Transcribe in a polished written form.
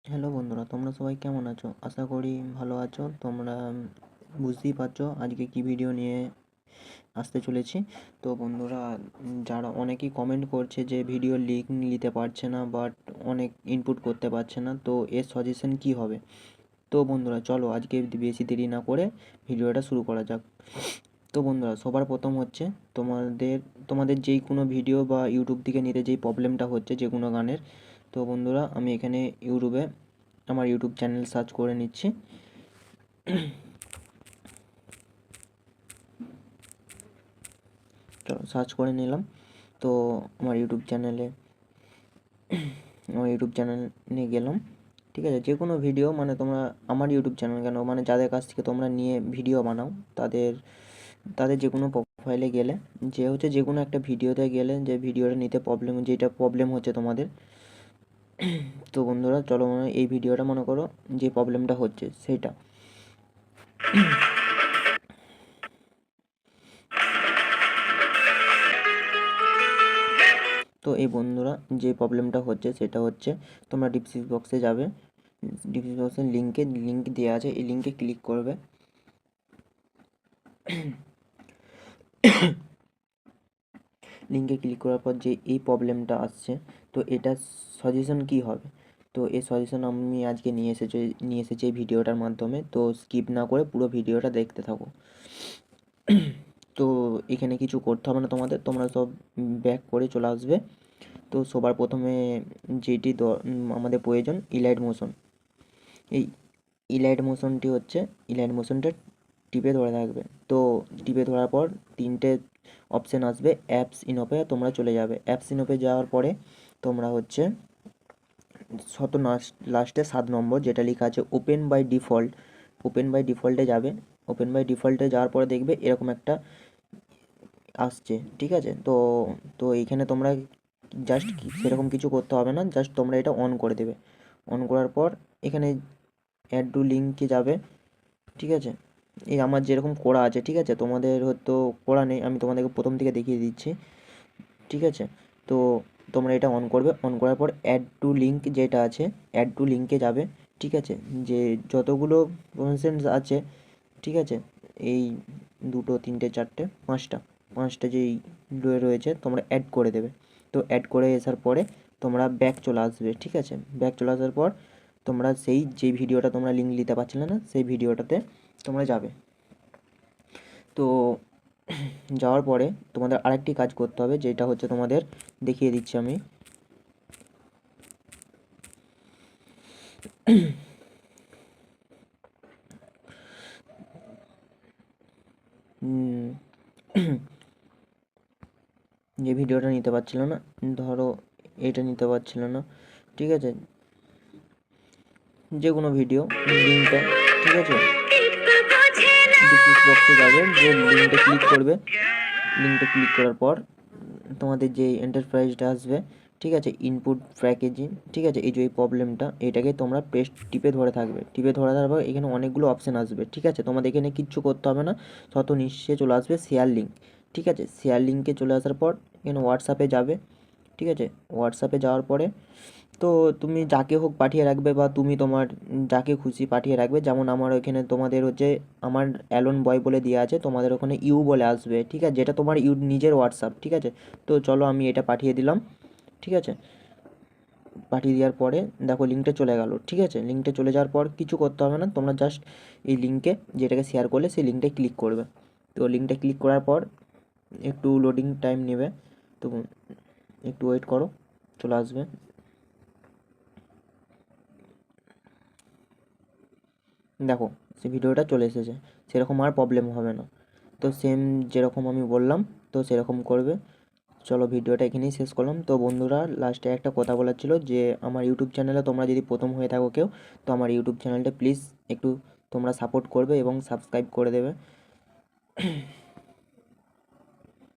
Hello বন্ধুরা, তোমরা সবাই কেমন আছো? আশা করি ভালো আছো। তোমরা বুঝতেই পারছো আজকে কি ভিডিও নিয়ে আসতে চলেছি। তো বন্ধুরা, যারা অনেকেই কমেন্ট করছে যে ভিডিও লিঙ্ক নিতে পারছে না, বাট অনেক ইনপুট করতে পারছে না, তো এর সাজেশন কি হবে? তো বন্ধুরা চলো আজকে বেশি দেরি না করে ভিডিওটা শুরু করা যাক। তো বন্ধুরা, সবার প্রথম হচ্ছে তোমাদের তোমাদের যেই কোনো ভিডিও বা ইউটিউব থেকে নিতে যেই প্রবলেমটা হচ্ছে যে কোনো গানের, তো বন্ধুরা আমি এখানে ইউটিউবে আমার ইউটিউব চ্যানেল সার্চ করে নিচ্ছি। চলো সার্চ করে নিলাম। তো আমার ইউটিউব চ্যানেলে গেলাম। ঠিক আছে, যে কোনো ভিডিও মানে তোমরা আমার ইউটিউব চ্যানেল কেন মানে যাদের কাছ থেকে তোমরা নিয়ে ভিডিও বানাও তাদের তাদের যে কোনো প্রোফাইলে গেলে যে কোনো একটা ভিডিওতে গেলে যে ভিডিওটা নিতে যেটা প্রবলেম হচ্ছে তোমাদের। তো বন্ধুরা চলো এই ভিডিওটা মনে করো যে প্রবলেমটা হচ্ছে সেটা। তো এই বন্ধুরা যে প্রবলেমটা হচ্ছে সেটা হচ্ছে তোমরা ডিসক্রিপশন বক্সে যাবে। ডিসক্রিপশন বক্সে লিঙ্ক দেওয়া আছে, এই লিঙ্কে ক্লিক করবে। লিঙ্কে ক্লিক করার পর যে এই প্রবলেমটা আসছে, তো এটা সাজেশন কি হবে? তো এই সাজেশন আমি আজকে নিয়ে এসেছি এই ভিডিওটার মাধ্যমে। তো স্কিপ না করে পুরো ভিডিওটা দেখতে থাকো। তো এখানে কিছু করতে হবে না তোমাদের, তোমরা সব ব্যাক করে চলে আসবে। তো সবার প্রথমে আমাদের প্রয়োজন ইলাইট মোশন। এই ইলাইট মোশনটা টিপে ধরে থাকবে। তো টিপে ধরার পর তিনটে অপশান আসবে। অ্যাপস ইনওপে তোমরা চলে যাবে। অ্যাপস ইনওপে যাওয়ার পরে তোমরা হচ্ছে লাস্টে 7 নম্বর যেটা লেখা আছে ওপেন বাই ডিফল্টে যাবে। ওপেন বাই ডিফল্টে যাওয়ার পরে দেখবে এরকম একটা আসছে, ঠিক আছে? তো তো এইখানে তোমরা জাস্ট সেরকম কিছু করতে হবে না, জাস্ট তোমরা এটা অন করে দেবে। অন করার পর এখানে অ্যাড টু লিঙ্কে যাবে, ঠিক আছে? এই আমার যেরকম করা আছে, ঠিক আছে? তোমাদের হয়তো করা নেই, আমি তোমাদেরকে প্রথম থেকে দেখিয়ে দিচ্ছি, ঠিক আছে? তো তোমরা এটা অন করবে। অন করার পর অ্যাড টু লিঙ্ক যেটা আছে, অ্যাড টু লিঙ্কে যাবে, ঠিক আছে? যে যতগুলো প্রফেশনস আছে, ঠিক আছে? এই 2 3 4 5টা যেই রয়েছে তোমরা অ্যাড করে দেবে। তো অ্যাড করে আসার পরে তোমরা ব্যাক চলে আসবে, ঠিক আছে? ব্যাক চলে আসার পর তোমরা যে ভিডিওটা তোমরা লিঙ্ক নিতে পারছিলে না সেই ভিডিওটাতে তোমরা যাবে। তো যাওয়ার পরে তোমাদের আরেকটি কাজ করতে হবে, যেটা হচ্ছে তোমাদের দেখিয়ে দিচ্ছি আমি। যে ভিডিওটা নিতে পারছিল না, ধরো এটা নিতে পারছিল না, ঠিক আছে? যে কোনো ভিডিও লিঙ্কটা, ঠিক আছে? ডিসক্রিপশন বক্সে যাবে, যে লিঙ্কটা ক্লিক করবে। লিঙ্কটা ক্লিক করার পর তোমাদের যে এন্টারপ্রাইজটা আসবে, ঠিক আছে? ইনপুট প্যাকেজিং, ঠিক আছে? এই যে এই প্রবলেমটা এটাকে তোমরা টিপে ধরে থাকবে। টিপে ধরে থাকার পর এখানে অনেকগুলো অপশান আসবে, ঠিক আছে? তোমাদের এখানে কিচ্ছু করতে হবে না, শত নিশ্চয়ই চলে আসবে শেয়ার লিঙ্ক, ঠিক আছে? শেয়ার লিঙ্কে চলে আসার পর এখানে হোয়াটসঅ্যাপে যাবে, ঠিক আছে? হোয়াটসঅ্যাপে যাওয়ার পরে তো তুমি যাকে হোক পাঠিয়ে রাখবে, বা তুমি তোমার যাকে খুশি পাঠিয়ে রাখবে। যেমন আমার ওইখানে তোমাদের হচ্ছে আমার অ্যালন বয় বলে দেওয়া আছে, তোমাদের ওখানে ইউ বলে আসবে, ঠিক আছে? যেটা তোমার নিজের হোয়াটসঅ্যাপ, ঠিক আছে? তো চলো আমি এটা পাঠিয়ে দিলাম, ঠিক আছে? পাঠিয়ে দেওয়ার পরে দেখো লিঙ্কটা চলে গেল, ঠিক আছে? লিঙ্কটা চলে যাওয়ার পর কিছু করতে হবে না, তোমরা জাস্ট এই লিঙ্কে যেটাকে শেয়ার করলে সেই লিঙ্কটায় ক্লিক করবে। তো লিঙ্কটা ক্লিক করার পর একটু লোডিং টাইম নেবে, তো একটু ওয়েট করো, চলে আসবে। দেখো সে ভিডিওটা চলে এসেছে, সেরকম আর প্রবলেম হবে না। তো সেম যেরকম আমি বললাম তো সেরকম করবে। চলো ভিডিওটা এখানেই শেষ করলাম। তো বন্ধুরা, লাস্টে একটা কথা বলার ছিল যে আমার ইউটিউব চ্যানেলে তোমরা যদি প্রথম হয়ে থাকো কেউ, তো আমার ইউটিউব চ্যানেলটা প্লিজ একটু তোমরা সাপোর্ট করবে এবং সাবস্ক্রাইব করে দেবে।